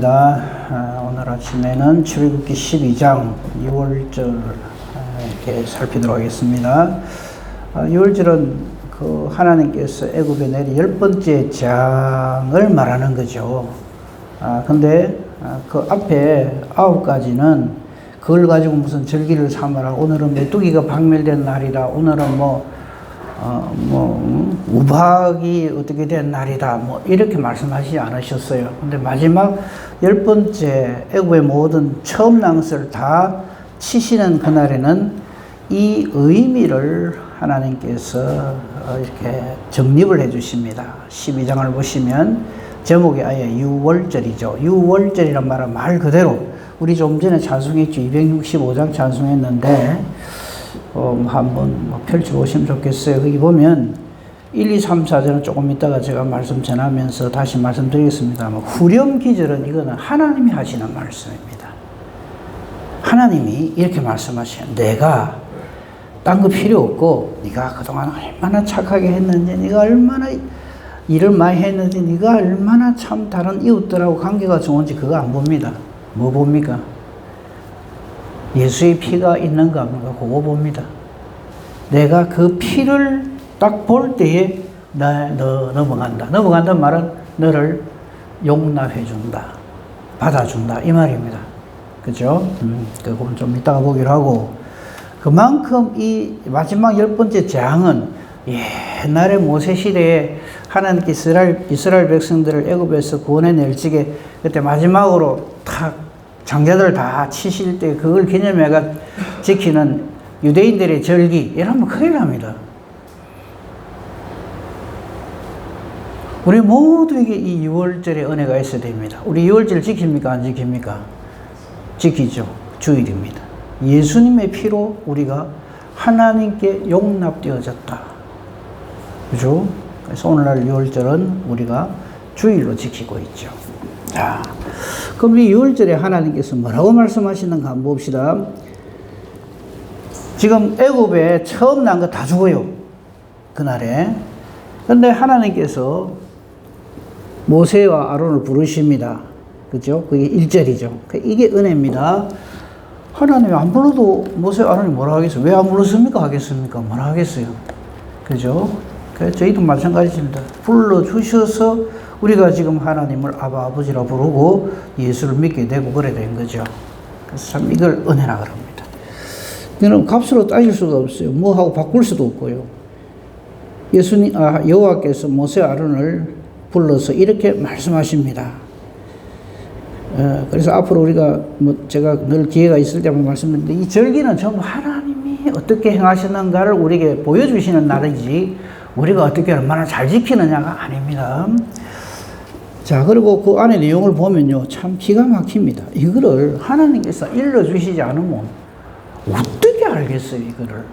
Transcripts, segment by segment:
반갑습니다. 오늘 아침에는 출애굽기 12장 6월절 이렇게 살피도록 하겠습니다. 6월절은 그 하나님께서 애굽에 내린 10번째 장을 말하는 거죠. 근데 그 앞에 9가지는 그걸 가지고 무슨 절기를 삼아라, 오늘은 메뚜기가 박멸된 날이다, 오늘은 우박이 어떻게 된 날이다, 이렇게 말씀하시지 않으셨어요. 근데 마지막 10번째 애굽의 모든 처음 난 것을 다 치시는 그날에는 이 의미를 하나님께서 이렇게 정립을 해 주십니다. 12장을 보시면 제목이 아예 유월절이죠. 유월절이란 말은 말 그대로 우리 좀 전에 찬송했죠. 265장 찬송했는데 한번 펼쳐보시면 좋겠어요. 거기 보면 1, 2, 3, 4절은 조금 이따가 제가 말씀 전하면서 다시 말씀드리겠습니다만, 후렴기절은 이거는 하나님이 하시는 말씀입니다. 하나님이 이렇게 말씀하셔요. 내가 딴 거 필요 없고 네가 그동안 얼마나 착하게 했는지, 네가 얼마나 일을 많이 했는지, 네가 얼마나 참 다른 이웃들하고 관계가 좋은지 그거 안 봅니다. 뭐 봅니까? 예수의 피가 있는가 없는가 그거 봅니다. 내가 그 피를 딱 볼 때에 너 넘어간다. 넘어간다는 말은 너를 용납해 준다, 받아준다 이 말입니다. 그죠? 그건 좀 이따가 보기로 하고, 그만큼 이 마지막 10번째 장은 옛날에 모세 시대에 하나님께서 이스라엘 백성들을 애굽에서 구원해낼 적에 그때 마지막으로 탁 장자들 다 치실 때 그걸 기념해가 지키는 유대인들의 절기, 이러면 큰일 납니다. 우리 모두에게 이 6월절의 은혜가 있어야 됩니다. 우리 6월절 지킵니까? 안 지킵니까? 지키죠. 주일입니다. 예수님의 피로 우리가 하나님께 용납되어졌다. 그죠? 그래서 오늘날 6월절은 우리가 주일로 지키고 있죠. 자, 그럼 이 6월절에 하나님께서 뭐라고 말씀하시는가 한번 봅시다. 지금 애굽에 처음 난 거 다 죽어요. 그날에. 근데 하나님께서 모세와 아론을 부르십니다. 그죠? 그게 1절이죠. 이게 은혜입니다. 하나님이 안 불러도 모세 아론이 뭐라 하겠어요? 왜 안 불렀습니까? 하겠습니까? 뭐라 하겠어요? 그죠? 저희도 마찬가지입니다. 불러주셔서 우리가 지금 하나님을 아버지라 부르고 예수를 믿게 되고 그래 된 거죠. 그래서 참 이걸 은혜라 그럽니다. 이거는 값으로 따질 수가 없어요. 뭐하고 바꿀 수도 없고요. 여호와께서 모세 아론을 불러서 이렇게 말씀하십니다. 그래서 앞으로 우리가 제가 늘 기회가 있을 때만 말씀드리는데, 이 절기는 전부 하나님이 어떻게 행하시는가를 우리에게 보여주시는 날이지 우리가 어떻게 얼마나 잘 지키느냐가 아닙니다. 자, 그리고 그 안에 내용을 보면요, 참 기가 막힙니다. 이거를 하나님께서 일러주시지 않으면 어떻게 알겠어요, 이거를?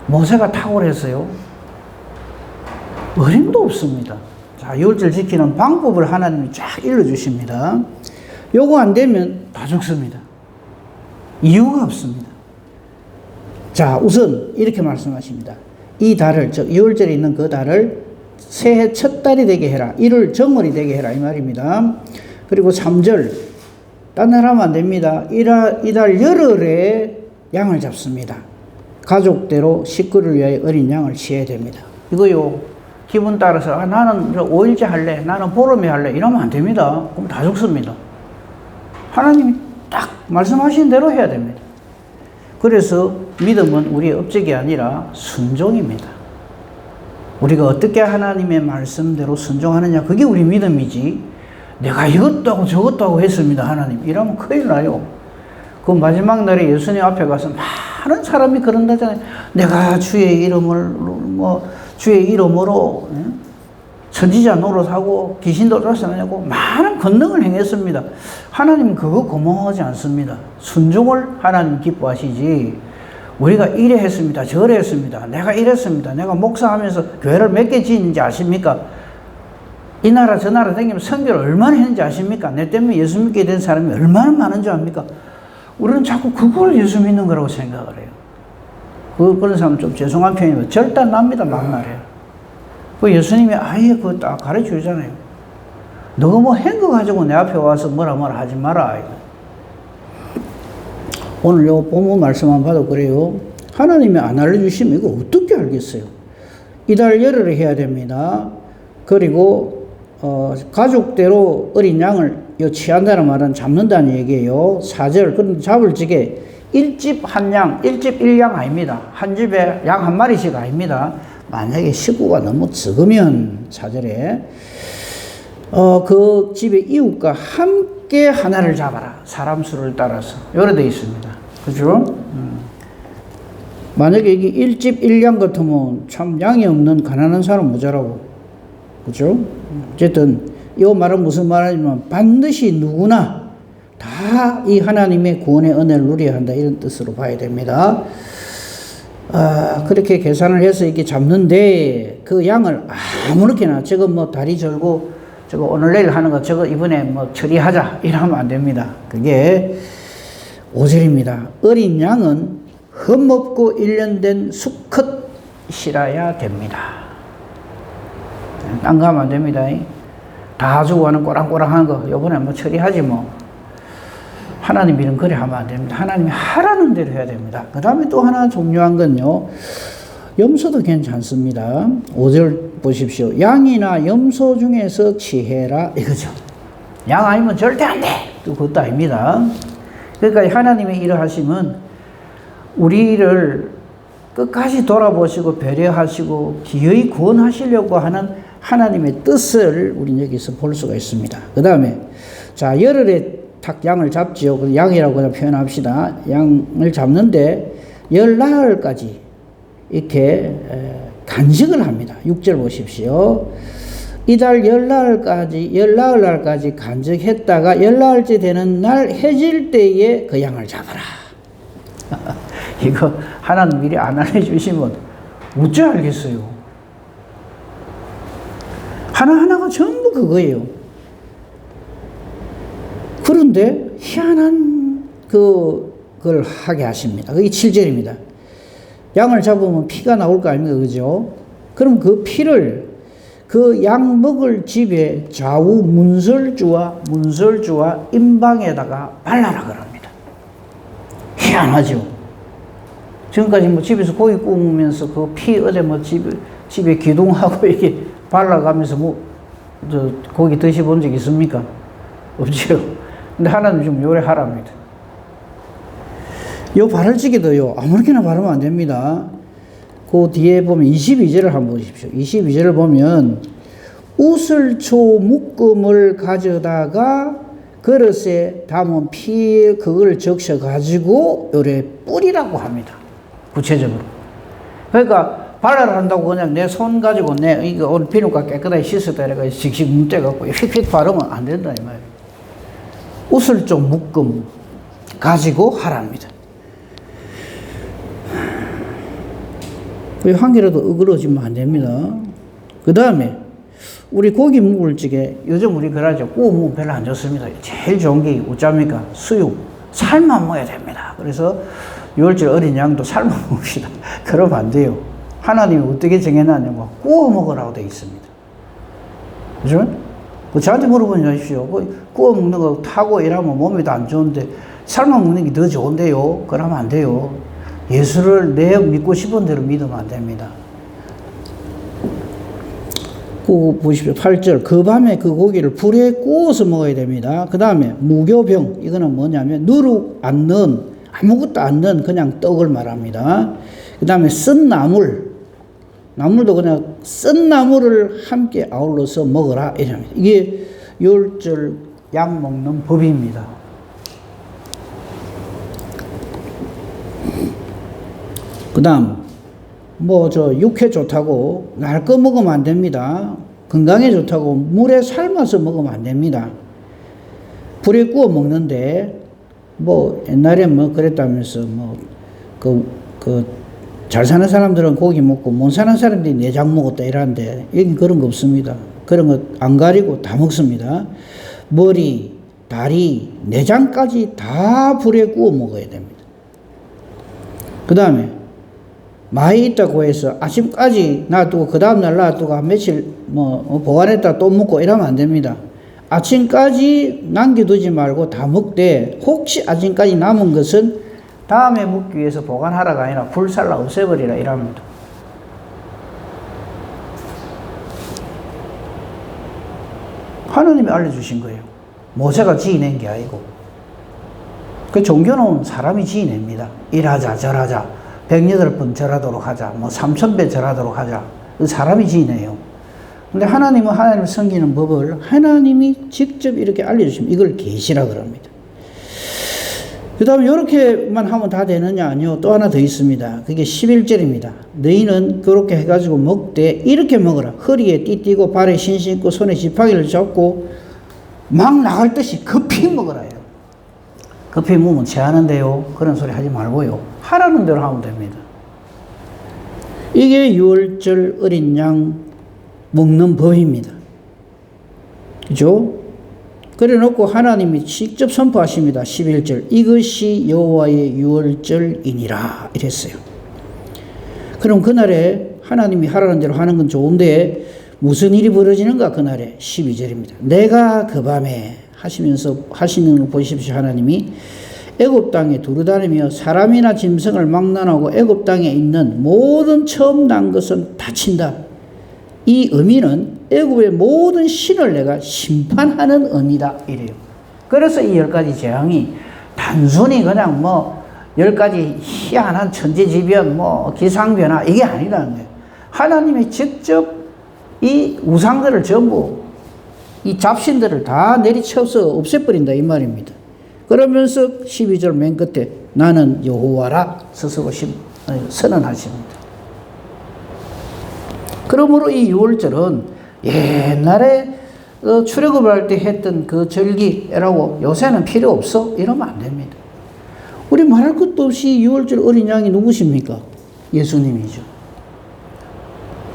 모세가 탁월했어요? 어림도 없습니다. 자, 6월절 지키는 방법을 하나님이 쫙 일러주십니다. 요거 안 되면 다 죽습니다. 이유가 없습니다. 자, 우선 이렇게 말씀하십니다. 이 달을, 즉 6월절에 있는 그 달을 새해 첫 달이 되게 해라. 이를 정월이 되게 해라 이 말입니다. 그리고 3절, 딴 날 하면 안 됩니다. 이달 열흘에 양을 잡습니다. 가족대로 식구를 위하여 어린 양을 치어야 됩니다. 이거요, 기분 따라서 나는 5일째 할래, 나는 보름에 할래 이러면 안 됩니다. 그럼 다 죽습니다. 하나님이 딱 말씀하신 대로 해야 됩니다. 그래서 믿음은 우리의 업적이 아니라 순종입니다. 우리가 어떻게 하나님의 말씀대로 순종하느냐, 그게 우리 믿음이지, 내가 이것도 하고 저것도 하고 했습니다 하나님 이러면 큰일 나요. 그 마지막 날에 예수님 앞에 가서 많은 사람이 그런다잖아요. 내가 주의 이름으로 선지자 노릇하고 귀신도 쫓아내고 많은 권능을 행했습니다. 하나님은 그거 고마워하지 않습니다. 순종을 하나님 기뻐하시지, 우리가 이래 했습니다, 저래 했습니다, 내가 이랬습니다, 내가 목사하면서 교회를 몇 개 지었는지 아십니까? 이 나라 저 나라 다니면서 선교를 얼마나 했는지 아십니까? 내 때문에 예수 믿게 된 사람이 얼마나 많은 줄 압니까? 우리는 자꾸 그걸 예수 믿는 거라고 생각을 해요. 그런 사람은 좀 죄송한 표현이면 절단납니다, 막말에. 그 예수님이 아예 그거 딱 가르쳐 주잖아요. 너가 뭐 한 거 가지고 내 앞에 와서 뭐라 하지 마라. 오늘 요 본문 말씀만 봐도 그래요. 하나님이 안 알려주시면 이거 어떻게 알겠어요? 이달 열흘을 해야 됩니다. 그리고 가족대로 어린 양을 취한다는 말은 잡는다는 얘기예요. 4절. 그런데 잡을 적에 1집 한 양, 1집 1양 아닙니다. 한 집에 양 한 마리씩 아닙니다. 만약에 식구가 너무 적으면 4절에 그 집의 이웃과 함께 하나를 잡아라. 사람 수를 따라서. 요래 되어 있습니다. 그죠? 만약에 이게 1집 1양 같으면 참 양이 없는 가난한 사람 모자라고. 그죠? 어쨌든 이 말은 무슨 말이냐면 반드시 누구나 다 이 하나님의 구원의 은혜를 누려야 한다. 이런 뜻으로 봐야 됩니다. 그렇게 계산을 해서 이렇게 잡는데 그 양을 아무렇게나 저거 뭐 다리 절고 저거 오늘 내일 하는 거 저거 이번에 뭐 처리하자 이러면 안 됩니다. 그게 5절입니다. 어린 양은 흠없고 1년 된 수컷이라야 됩니다. 딴 거 하면 안 됩니다. 다 주고 하는 꼬랑꼬랑한 거 이번에 뭐 처리하지 뭐. 하나님 이런 거래 하면 안 됩니다. 하나님이 하라는 대로 해야 됩니다. 그 다음에 또 하나 중요한 건요. 염소도 괜찮습니다. 5절 보십시오. 양이나 염소 중에서 취해라 이거죠. 양 아니면 절대 안 돼. 또 그것도 아닙니다. 그러니까 하나님의 일을 하시면 우리를 끝까지 돌아보시고 배려하시고 기어이 구원하시려고 하는 하나님의 뜻을 우리는 여기서 볼 수가 있습니다. 그 다음에 자 열흘에 탁 양을 잡지요. 양이라고 그냥 표현합시다. 양을 잡는데 10나흘까지 이렇게 간직을 합니다. 6절 보십시오. 이달 10나흘까지 간직했다가 10나흘째 되는 날 해질 때에 그 양을 잡아라. 이거 하나님 미리 안 알려주시면 어찌 알겠어요? 하나하나가 전부 그거예요. 그런데 희한한 그걸 하게 하십니다. 그게 7절입니다. 양을 잡으면 피가 나올 거 아닙니까? 그죠? 그럼 그 피를 그 양 먹을 집의 좌우 문설주와 임방에다가 발라라 그럽니다. 희한하죠? 지금까지 뭐 집에서 고기 구우면서 그 피 어제 뭐 집에 기둥하고 이렇게 발라가면서 뭐 고기 드셔본 적 있습니까? 없죠? 근데 하나님 좀 요래하랍니다. 요 바를지기도요, 아무렇게나 바르면 안 됩니다. 그 뒤에 보면 22절을 한번 보십시오. 22절을 보면, 우슬초 묶음을 가져다가 그릇에 담은 피에 그걸 적셔가지고 요래 뿌리라고 합니다. 구체적으로. 그러니까, 발라를 한다고 그냥 내 손 가지고 이거 오늘 비누가 깨끗하게 씻었다 이래가 씩씩 문대갖고 휙휙 바르면 안 된다, 이 말이에요. 우슬조 묶음 가지고 하랍니다. 한 개라도 어그러지면 안 됩니다. 그 다음에 우리 고기 묵을 적에 요즘 우리 그러죠. 구워 먹으면 별로 안 좋습니다. 제일 좋은 게 어쩝니까? 수육. 삶아 먹어야 됩니다. 그래서 6월절 어린 양도 삶아 먹읍시다. 그러면 안 돼요. 하나님이 어떻게 정해놨냐면 구워 먹으라고 되어 있습니다. 그죠? 저한테 물어보지 마십시오. 구워 먹는 거 타고 이러면 몸에도 안 좋은데 삶아 먹는 게 더 좋은데요? 그러면 안 돼요. 예수를 내 믿고 싶은 대로 믿으면 안 됩니다. 보십시오. 8절. 그 밤에 그 고기를 불에 구워서 먹어야 됩니다. 그 다음에 무교병. 이거는 뭐냐면 누룩 안 넣은, 아무것도 안 넣은 그냥 떡을 말합니다. 그 다음에 쓴 나물도 그냥 쓴 나물을 함께 아울러서 먹어라 이랍니다. 이게 6절 양 먹는 법입니다. 그 다음 육회 좋다고 날 거 먹으면 안 됩니다. 건강에 좋다고 물에 삶아서 먹으면 안 됩니다. 불에 구워 먹는데 옛날에 그랬다면서 잘 사는 사람들은 고기 먹고 못 사는 사람들이 내장 먹었다 이러는데 여기 그런 거 없습니다. 그런 거 안 가리고 다 먹습니다. 머리, 다리, 내장까지 다 불에 구워 먹어야 됩니다. 그 다음에 많이 있다고 해서 아침까지 놔두고 그 다음날 놔두고 한 며칠 보관했다 또 먹고 이러면 안 됩니다. 아침까지 남겨두지 말고 다 먹되 혹시 아침까지 남은 것은 다음에 먹기 위해서 보관하라가 아니라 불살라 없애버리라 이랍니다. 하나님이 알려주신 거예요. 모세가 지어낸 게 아니고. 그 종교는 사람이 지어냅니다. 이러자 저러자 108번 절하도록 하자, 뭐 3000배 절하도록 하자. 사람이 지어내요. 근데 하나님은 하나님을 섬기는 법을 하나님이 직접 이렇게 알려주시면 이걸 계시라 그럽니다. 그 다음에 이렇게만 하면 다 되느냐? 아니요. 또 하나 더 있습니다. 그게 11절입니다. 너희는 그렇게 해가지고 먹되 이렇게 먹어라. 허리에 띠띠고 발에 신신고 손에 지팡이를 잡고 막 나갈 듯이 급히 먹어라. 급히 먹으면 체하는데요. 그런 소리 하지 말고요. 하라는 대로 하면 됩니다. 이게 유월절 어린 양 먹는 법입니다. 그죠? 그래 놓고 하나님이 직접 선포하십니다. 11절 이것이 여호와의 유월절이니라 이랬어요. 그럼 그날에 하나님이 하라는 대로 하는 건 좋은데 무슨 일이 벌어지는가? 그날에 12절입니다. 내가 그 밤에 하시면서 하시는 걸 보십시오. 하나님이 애굽 땅에 두루다니며 사람이나 짐승을 막론하고 애굽 땅에 있는 모든 처음 난 것은 다친다. 이 의미는 애굽의 모든 신을 내가 심판하는 의미다 이래요. 그래서 이 10가지 재앙이 단순히 그냥 뭐 10가지 희한한 천재지변 뭐 기상변화 이게 아니라는 거예요. 하나님이 직접 이 우상들을 전부 이 잡신들을 다 내리쳐서 없애버린다 이 말입니다. 그러면서 12절 맨 끝에 나는 여호와라 스스로 선언하십니다. 그러므로 이 유월절은 옛날에 출애굽을 할 때 했던 그 절기라고 요새는 필요 없어 이러면 안 됩니다. 우리 말할 것도 없이 유월절 어린 양이 누구십니까? 예수님이죠.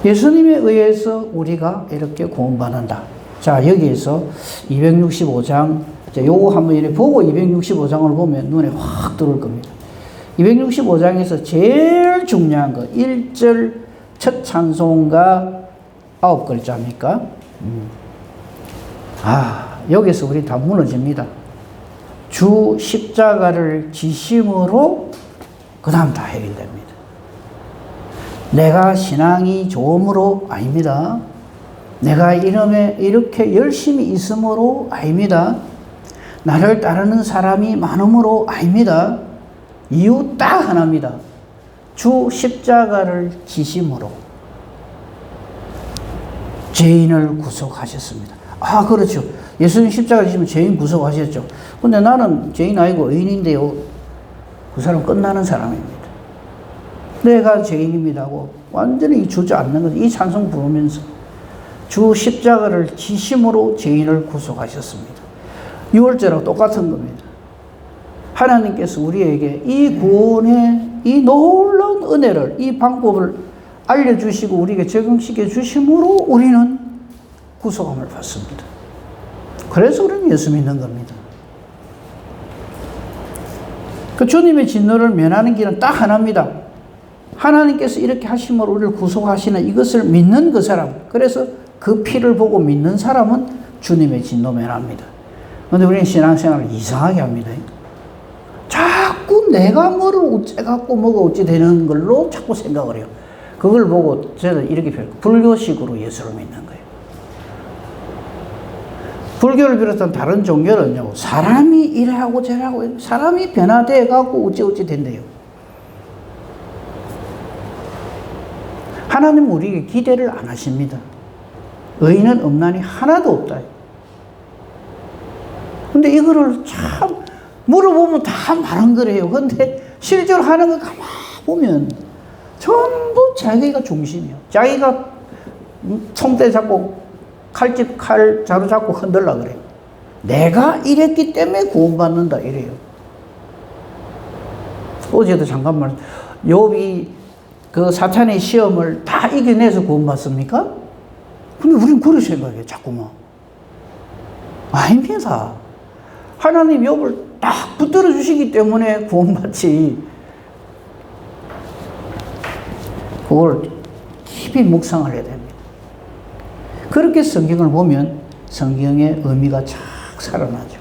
예수님에 의해서 우리가 이렇게 구원받는다. 자, 여기에서 265장, 요거 한번 이렇게 보고 265장을 보면 눈에 확 들어올 겁니다. 265장에서 제일 중요한 거, 1절 첫 찬송가 9글자입니까? 여기서 우리 다 무너집니다. 주 십자가를 지심으로 그 다음 다 해결됩니다. 내가 신앙이 좋음으로 아닙니다. 내가 이름에 이렇게 열심히 있음으로 아닙니다. 나를 따르는 사람이 많음으로 아닙니다. 이유 딱 하나입니다. 주 십자가를 지심으로 죄인을 구속하셨습니다. 그렇죠. 예수님 십자가 지시면 죄인 구속하셨죠. 근데 나는 죄인 아니고 의인인데요. 그 사람 끝나는 사람입니다. 내가 죄인입니다 하고 완전히 주저앉는 거죠. 이 찬송 부르면서 주 십자가를 지심으로 죄인을 구속하셨습니다. 유월절하고 똑같은 겁니다. 하나님께서 우리에게 이 구원의 이 놀라운 은혜를, 이 방법을 알려주시고 우리에게 적용시켜 주심으로 우리는 구속함을 받습니다. 그래서 우리는 예수 믿는 겁니다. 그 주님의 진노를 면하는 길은 딱 하나입니다. 하나님께서 이렇게 하심으로 우리를 구속하시는 이것을 믿는 그 사람, 그래서 그 피를 보고 믿는 사람은 주님의 진노 면합니다. 그런데 우리는 신앙생활을 이상하게 합니다. 자꾸 내가 뭐를 어째갖고 뭐가 어찌 되는 걸로 자꾸 생각을 해요. 그걸 보고 저는 이렇게 불교식으로 예수를 믿는 거예요. 불교를 비롯한 다른 종교는요, 사람이 이래하고 저래하고 사람이 변화돼갖고 어찌 된대요. 하나님은 우리에게 기대를 안 하십니다. 의인은 없나니 하나도 없다. 근데 이거를 참 물어보면 다 말한 거래요. 근데 실제로 하는 거 가만 보면 전부 자기가 중심이에요. 자기가 총대 잡고 칼집 칼 자루 잡고 흔들라 그래요. 내가 이랬기 때문에 구원받는다 이래요. 어제도 잠깐만 욥이 그 사탄의 시험을 다 이겨내서 구원받습니까? 근데 우리는 그런 생각이에요. 자꾸만. 아닙니다. 하나님 욥을 딱 붙들어 주시기 때문에 구원받지. 그걸 깊이 묵상을 해야 됩니다. 그렇게 성경을 보면 성경의 의미가 착 살아나죠.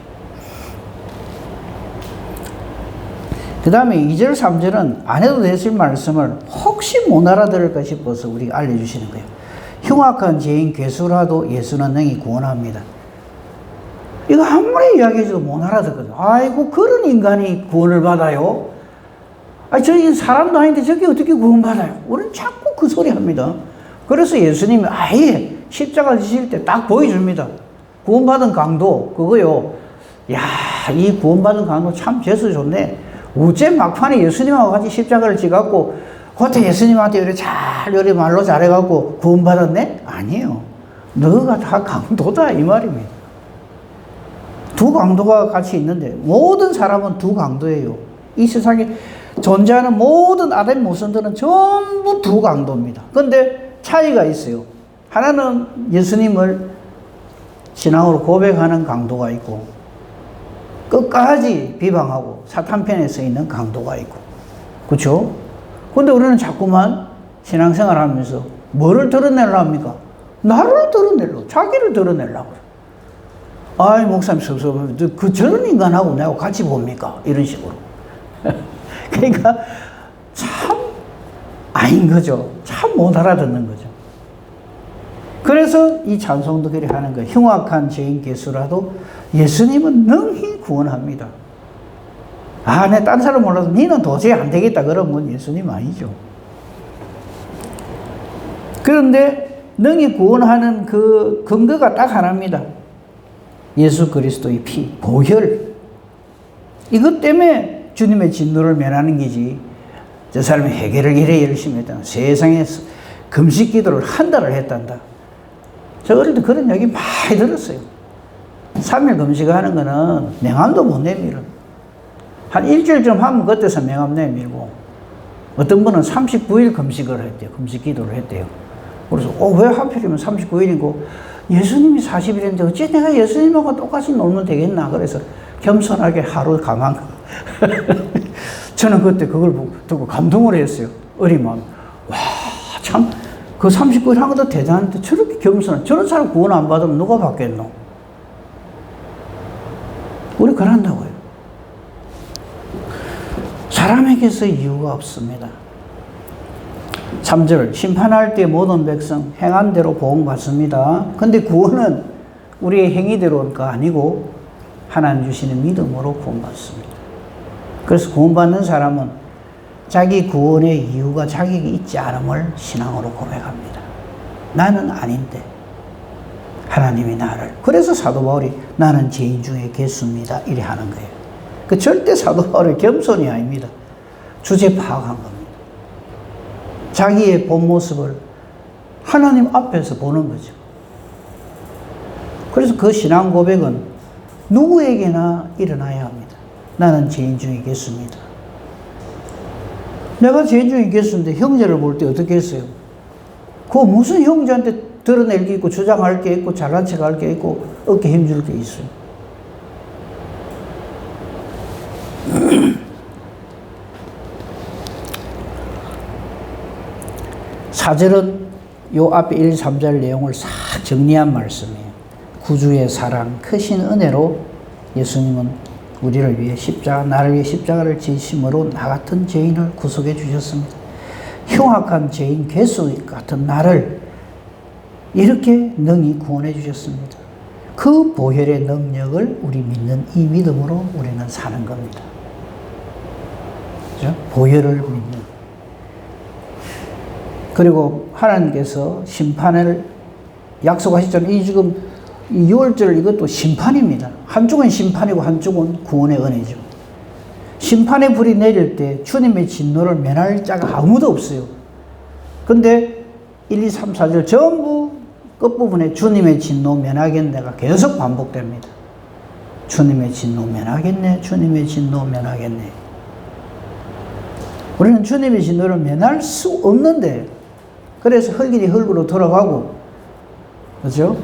그 다음에 2절, 3절은 안 해도 되실 말씀을 혹시 못 알아들을까 싶어서 우리가 알려주시는 거예요. 흉악한 죄인 괴수라도 예수는 능히 구원합니다. 이거 아무리 이야기해줘도 못 알아듣거든요. 아이고, 그런 인간이 구원을 받아요? 아니, 저희 사람도 아닌데 저게 어떻게 구원받아요? 우리는 자꾸 그 소리 합니다. 그래서 예수님이 아예 십자가 지실 때 딱 보여줍니다. 구원받은 강도, 그거요. 야, 이 구원받은 강도 참 재수 좋네. 어째 막판에 예수님하고 같이 십자가를 지갖고, 그때 예수님한테 이렇게 이렇게 말로 잘해갖고 구원받았네? 아니에요. 너가 다 강도다, 이 말입니다. 두 강도가 같이 있는데, 모든 사람은 두 강도예요. 이 세상에 존재하는 모든 아담 모선들은 전부 두 강도입니다. 그런데 차이가 있어요. 하나는 예수님을 신앙으로 고백하는 강도가 있고, 끝까지 비방하고 사탄 편에 서 있는 강도가 있고, 그렇죠? 근데 우리는 자꾸만 신앙생활 하면서 뭐를 드러내려 합니까? 나를 드러내려고, 자기를 드러내려고. 아이, 목사님 섭섭하면 저런 인간하고 내가 같이 봅니까? 이런 식으로. 그러니까 참 아닌 거죠. 참 못 알아듣는 거죠. 그래서 이 찬송도 그리 하는 거예요. 흉악한 죄인 괴수라도 예수님은 능히 구원합니다. 아, 내 딴 사람 몰라도 니는 도저히 안 되겠다 그러면 예수님 아니죠. 그런데 능히 구원하는 그 근거가 딱 하나입니다. 예수 그리스도의 피, 보혈. 이것 때문에 주님의 진노를 면하는 거지. 저 사람이 해결을 이래 열심히 했다. 세상에서 금식 기도를 한 달을 했단다. 저 어릴 때 그런 얘기 많이 들었어요. 3일 금식하는 거는 명함도 못 내밀어. 한 일주일 좀 하면 그때서 명함 내밀고, 어떤 분은 39일 금식을 했대요. 금식 기도를 했대요. 그래서 왜 하필이면 39일이고 예수님이 40일인데 어째 내가 예수님하고 똑같이 놀면 되겠나. 그래서 겸손하게 하루 가만. 저는 그때 그걸 듣고 감동을 했어요. 어린 마음. 와, 참, 그 39일 한 것도 대단한데 저렇게 겸손한, 저런 사람 구원 안 받으면 누가 받겠노? 우리 그런다고요. 사람에게서 이유가 없습니다. 3절, 심판할 때 모든 백성 행한 대로 구원받습니다. 근데 구원은 우리의 행위대로가 아니고 하나님 주시는 믿음으로 구원받습니다. 그래서 구원받는 사람은 자기 구원의 이유가 자기에게 있지 않음을 신앙으로 고백합니다. 나는 아닌데 하나님이 나를. 그래서 사도 바울이 나는 죄인 중에 괴수입니다 이래 하는 거예요. 그 절대 사도 바울의 겸손이 아닙니다. 주제 파악한 겁니다. 자기의 본 모습을 하나님 앞에서 보는 거죠. 그래서 그 신앙 고백은 누구에게나 일어나야 합니다. 나는 죄인 중에 괴수입니다. 내가 죄인 중에 괴수인데 형제를 볼 때 어떻게 했어요? 그 무슨 형제한테 드러낼 게 있고 주장할 게 있고 잘난 척 할 게 있고 어깨 힘줄 게 있어요. 사절은 요 앞에 1, 3절 내용을 싹 정리한 말씀이에요. 구주의 사랑, 크신 은혜로 예수님은 우리를 위해 나를 위해 십자가를 지심으로 나 같은 죄인을 구속해 주셨습니다. 흉악한 죄인 괴수 같은 나를 이렇게 능히 구원해 주셨습니다. 그 보혈의 능력을 우리 믿는 이 믿음으로 우리는 사는 겁니다. 그렇죠? 보혈을 믿는. 그리고 하나님께서 심판을 약속하셨잖아요. 이 지금 6월절 이것도 심판입니다. 한쪽은 심판이고 한쪽은 구원의 은혜죠. 심판의 불이 내릴 때 주님의 진노를 면할 자가 아무도 없어요. 근데 1, 2, 3, 4절 전부 끝부분에 주님의 진노 면하겠네가 계속 반복됩니다. 주님의 진노 면하겠네, 주님의 진노 면하겠네. 우리는 주님의 진노를 면할 수 없는데, 그래서 흙이니 흙으로 돌아가고, 그렇죠?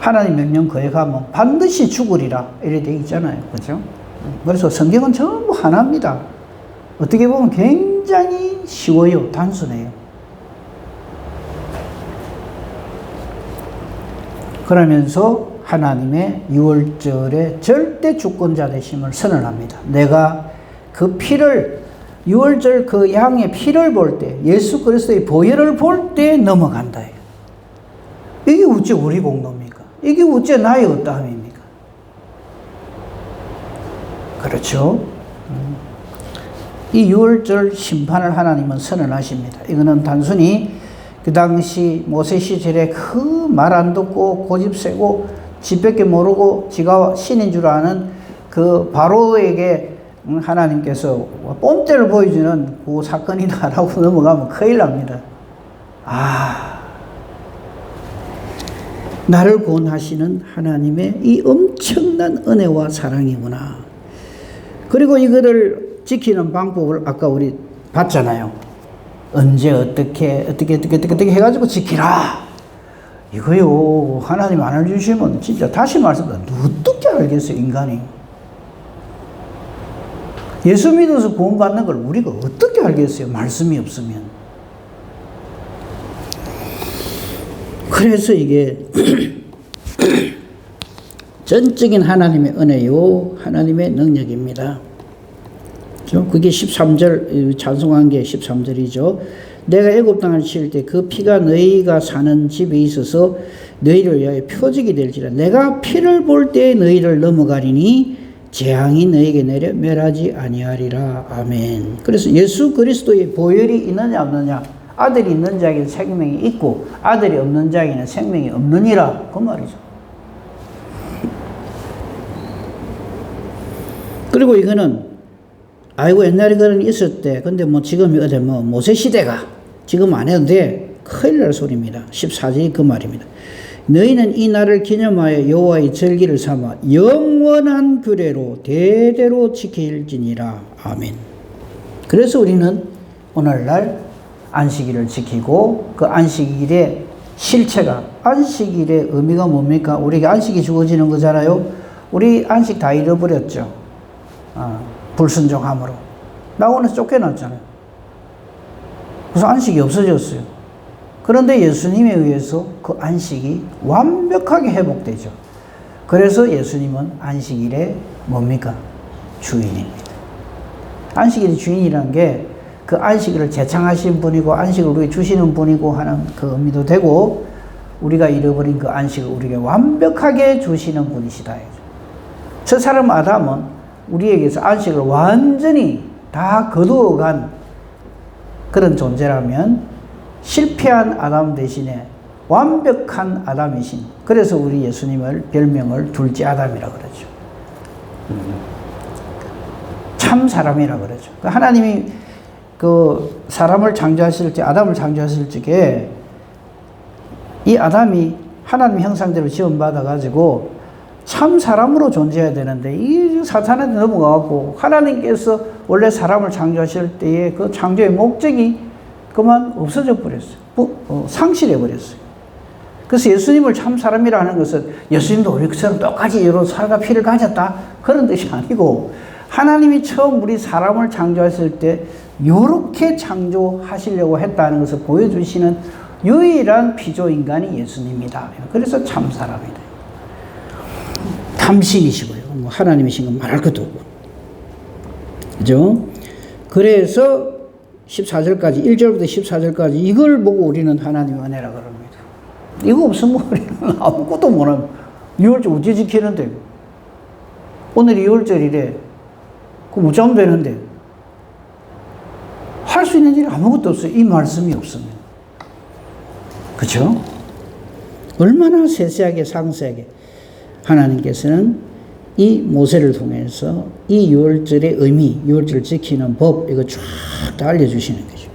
하나님 명령 거역하면 반드시 죽으리라 이렇게 되어 있잖아요. 그렇죠? 그래서 성경은 전부 하나입니다. 어떻게 보면 굉장히 쉬워요. 단순해요. 그러면서 하나님의 유월절의 절대 주권자 되심을 선언합니다. 내가 그 피를, 유월절 그 양의 피를 볼 때, 예수 그리스도의 보혈을 볼 때 넘어간다. 이게 어째 우리 공로입니까? 이게 어째 나의 어떠함입니까? 그렇죠? 이 유월절 심판을 하나님은 선언하십니다. 이거는 단순히 그 당시 모세 시절에 그 말 안 듣고 고집 세고 집밖에 모르고 지가 신인 줄 아는 그 바로에게 하나님께서 뽐때를 보여주는 그 사건이다라고 넘어가면 큰일 납니다. 나를 구원하시는 하나님의 이 엄청난 은혜와 사랑이구나. 그리고 이거를 지키는 방법을 아까 우리 봤잖아요. 언제 어떻게 해가지고 지키라. 이거요. 하나님 안 알려주시면 진짜 다시 말씀드립니다. 어떻게 알겠어요, 인간이. 예수 믿어서 구원받는 걸 우리가 어떻게 알겠어요, 말씀이 없으면. 그래서 이게 전적인 하나님의 은혜요, 하나님의 능력입니다. 그게 13절, 찬송한 게 13절이죠. 내가 애굽 땅을 치를 때 그 피가 너희가 사는 집에 있어서 너희를 위하여 표적이 될지라. 내가 피를 볼 때 너희를 넘어가리니 재앙이 너희에게 내려 멸하지 아니하리라. 아멘. 그래서 예수 그리스도의 보혈이 있느냐 없느냐, 아들이 있는 자에게는 생명이 있고 아들이 없는 자에게는 생명이 없느니라. 그 말이죠. 그리고 이거는 아이고 옛날에 그런 있었대. 근데 뭐 지금이 어디 뭐 모세 시대가 지금 안 해도 돼. 큰일 날 소리입니다. 14절이 그 말입니다. 너희는 이 날을 기념하여 여호와의 절기를 삼아 영원한 규례로 대대로 지킬지니라. 아멘. 그래서 우리는 오늘날 안식일을 지키고 그 안식일의 실체가, 안식일의 의미가 뭡니까? 우리에게 안식이 주어지는 거잖아요. 우리 안식 다 잃어버렸죠. 불순종함으로. 나오면서 쫓겨났잖아요. 그래서 안식이 없어졌어요. 그런데 예수님에 의해서 그 안식이 완벽하게 회복되죠. 그래서 예수님은 안식일의 뭡니까? 주인입니다. 안식일의 주인이라는 게 그 안식일을 제창하신 분이고 안식을 우리에게 주시는 분이고 하는 그 의미도 되고, 우리가 잃어버린 그 안식을 우리에게 완벽하게 주시는 분이시다. 저 사람 아담은 우리에게서 안식을 완전히 다 거두어간 그런 존재라면 실패한 아담 대신에 완벽한 아담이신, 그래서 우리 예수님을 별명을 둘째 아담이라고 그러죠. 참 사람이라고 그러죠. 하나님이 그 사람을 창조하실 때, 아담을 창조하실 적에 이 아담이 하나님 형상대로 지원받아가지고 참 사람으로 존재해야 되는데 이 사탄한테 넘어가고 하나님께서 원래 사람을 창조하실 때의 그 창조의 목적이 그만 없어져 버렸어요. 상실해 버렸어요. 그래서 예수님을 참 사람이라 하는 것은 예수님도 우리처럼 똑같이 여러 살과 피를 가졌다 그런 뜻이 아니고, 하나님이 처음 우리 사람을 창조하실 때 이렇게 창조하시려고 했다는 것을 보여주시는 유일한 피조인간이 예수님이다. 그래서 참 사람이다. 참신이시고요. 뭐 하나님이신 건 말할 것도 없고. 그죠? 그래서 14절까지, 1절부터 14절까지 이걸 보고 우리는 하나님의 은혜라 그럽니다. 이거 없으면 우리는 아무것도 못합니다. 6월절 어찌 지키는데? 오늘이 6월절이래. 그럼 어쩌면 되는데? 할 수 있는 일이 아무것도 없어요. 이 말씀이 없으면. 그죠? 얼마나 세세하게 상세하게 하나님께서는 이 모세를 통해서 이 유월절의 의미, 유월절을 지키는 법, 이거 쫙 다 알려주시는 거죠.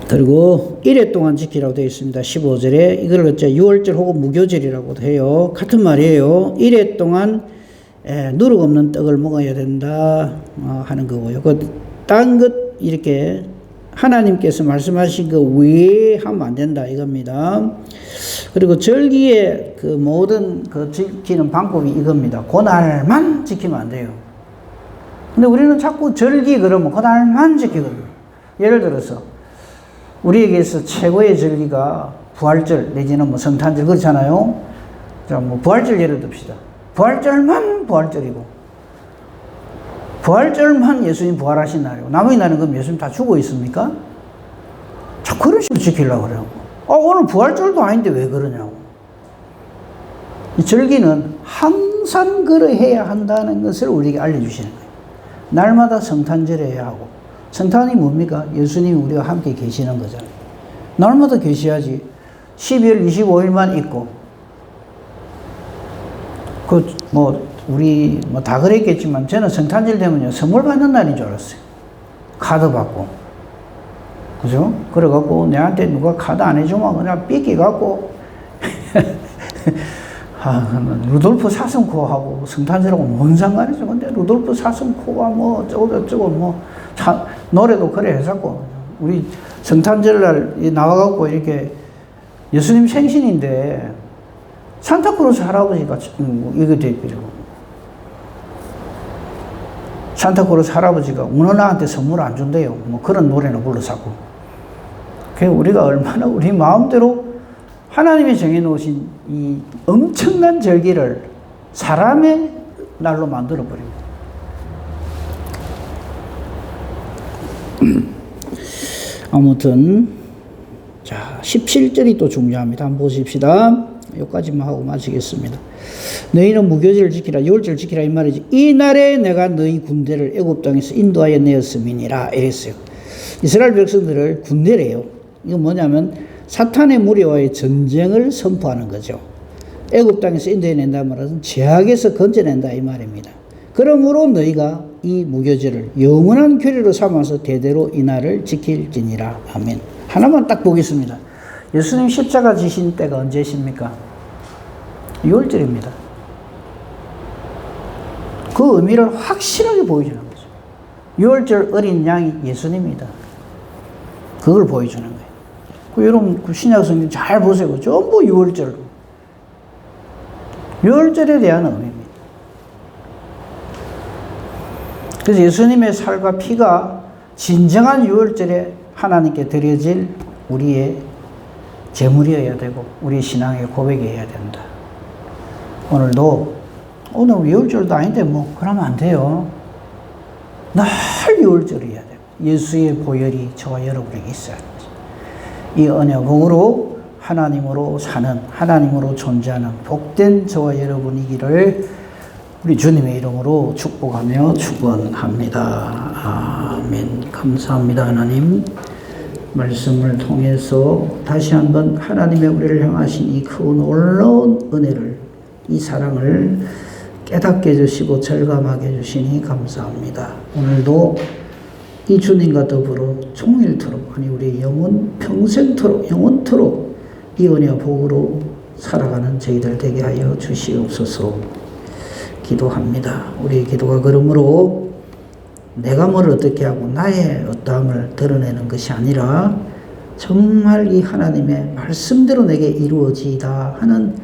그리고 1회 동안 지키라고 되어 있습니다. 15절에 이걸 어째 유월절 혹은 무교절이라고도 해요. 같은 말이에요. 1회 동안 누룩 없는 떡을 먹어야 된다 하는 거고요. 딴 것 이렇게 하나님께서 말씀하신 그 외에 하면 안 된다 이겁니다. 그리고 절기의 그 모든 그 지키는 방법이 이겁니다. 그날만 지키면 안 돼요. 근데 우리는 자꾸 절기 그러면 그날만 지키거든요. 예를 들어서 우리에게서 최고의 절기가 부활절 내지는 뭐 성탄절 그렇잖아요. 자, 뭐 부활절 예를 듭시다. 부활절만 부활절이고 부활절만 예수님 부활하신 날이고 나머지 날은 그럼 예수님 다 죽어 있습니까? 자, 그런 식으로 지키려고 그래요. 오늘 부활절도 아닌데 왜 그러냐고. 이 절기는 항상 그러해야 한다는 것을 우리에게 알려주시는 거예요. 날마다 성탄절 해야 하고, 성탄이 뭡니까? 예수님이 우리와 함께 계시는 거잖아요. 날마다 계셔야지. 12월 25일만 있고, 우리 다 그랬겠지만, 저는 성탄절 되면요, 선물 받는 날인 줄 알았어요. 카드 받고. 그죠? 그래갖고, 내한테 누가 카드 안 해주면 그냥 삐끼갖고, 루돌프 사슴코하고 성탄절하고 뭔 상관이죠? 근데 루돌프 사슴코가 뭐 어쩌고 노래도 그래 해서고 우리 성탄절날 나와갖고 이렇게 예수님 생신인데 산타크로스 할아버지가 이거 되기로 산타크로스 할아버지가 오늘 나한테 선물 안 준대요. 뭐 그런 노래는 불러서고 우리가 얼마나 우리 마음대로 하나님이 정해놓으신 이 엄청난 절기를 사람의 날로 만들어버립니다. 아무튼, 자, 17절이 또 중요합니다. 한번 보십시다. 여기까지만 하고 마치겠습니다. 너희는 무교절을 지키라, 유월절을 지키라, 이 말이지. 이 날에 내가 너희 군대를 애굽 땅에서 인도하여 내었음이니라. 이랬어요. 이스라엘 백성들을 군대래요. 이거 뭐냐면, 사탄의 무리와의 전쟁을 선포하는 거죠. 애굽 땅에서 인도해낸다 말은 죄악에서 건져낸다 이 말입니다. 그러므로 너희가 이 무교절을 영원한 규례로 삼아서 대대로 이 날을 지킬지니라. 아멘. 하나만 딱 보겠습니다. 예수님 십자가 지신 때가 언제십니까? 6월절입니다. 그 의미를 확실하게 보여주는 거죠. 6월절 어린 양이 예수님이다. 그걸 보여주는 거예요. 여러분, 신약 성경 잘 보세요. 전부 6월절. 6월절에 대한 의미입니다. 그래서 예수님의 살과 피가 진정한 6월절에 하나님께 드려질 우리의 제물이어야 되고, 우리의 신앙의 고백이어야 된다. 오늘 6월절도 아닌데, 그러면 안 돼요. 날 6월절이어야 돼요. 예수의 보혈이 저와 여러분에게 있어야 돼요. 이 언약으로 하나님으로 사는, 하나님으로 존재하는 복된 저와 여러분이기를 우리 주님의 이름으로 축복하며 축원합니다. 아멘. 감사합니다. 하나님 말씀을 통해서 다시 한번 하나님의 우리를 향하신 이 크고 놀라운 은혜를, 이 사랑을 깨닫게 해주시고 절감하게 해주시니 감사합니다. 오늘도 이 주님과 더불어 종일토록, 아니 우리 영원 평생토록, 영원토록 이 은혜와 복으로 살아가는 저희들 되게 하여 주시옵소서 기도합니다. 우리의 기도가 그러므로 내가 뭘 어떻게 하고 나의 어떠함을 드러내는 것이 아니라 정말 이 하나님의 말씀대로 내게 이루어지다 하는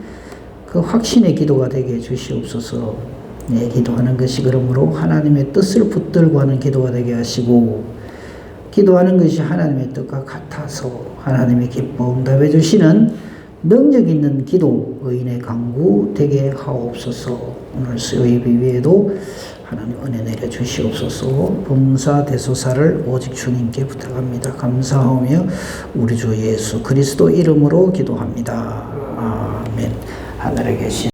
그 확신의 기도가 되게 해주시옵소서. 내 기도하는 것이 그러므로 하나님의 뜻을 붙들고 하는 기도가 되게 하시고, 기도하는 것이 하나님의 뜻과 같아서 하나님의 기뻐 응답해 주시는 능력 있는 기도, 의인의 강구 되게 하옵소서. 오늘 수요 예배 위에도 하나님 은혜 내려 주시옵소서. 범사 대소사를 오직 주님께 부탁합니다. 감사하며 우리 주 예수 그리스도 이름으로 기도합니다. 아멘. 하늘에 계신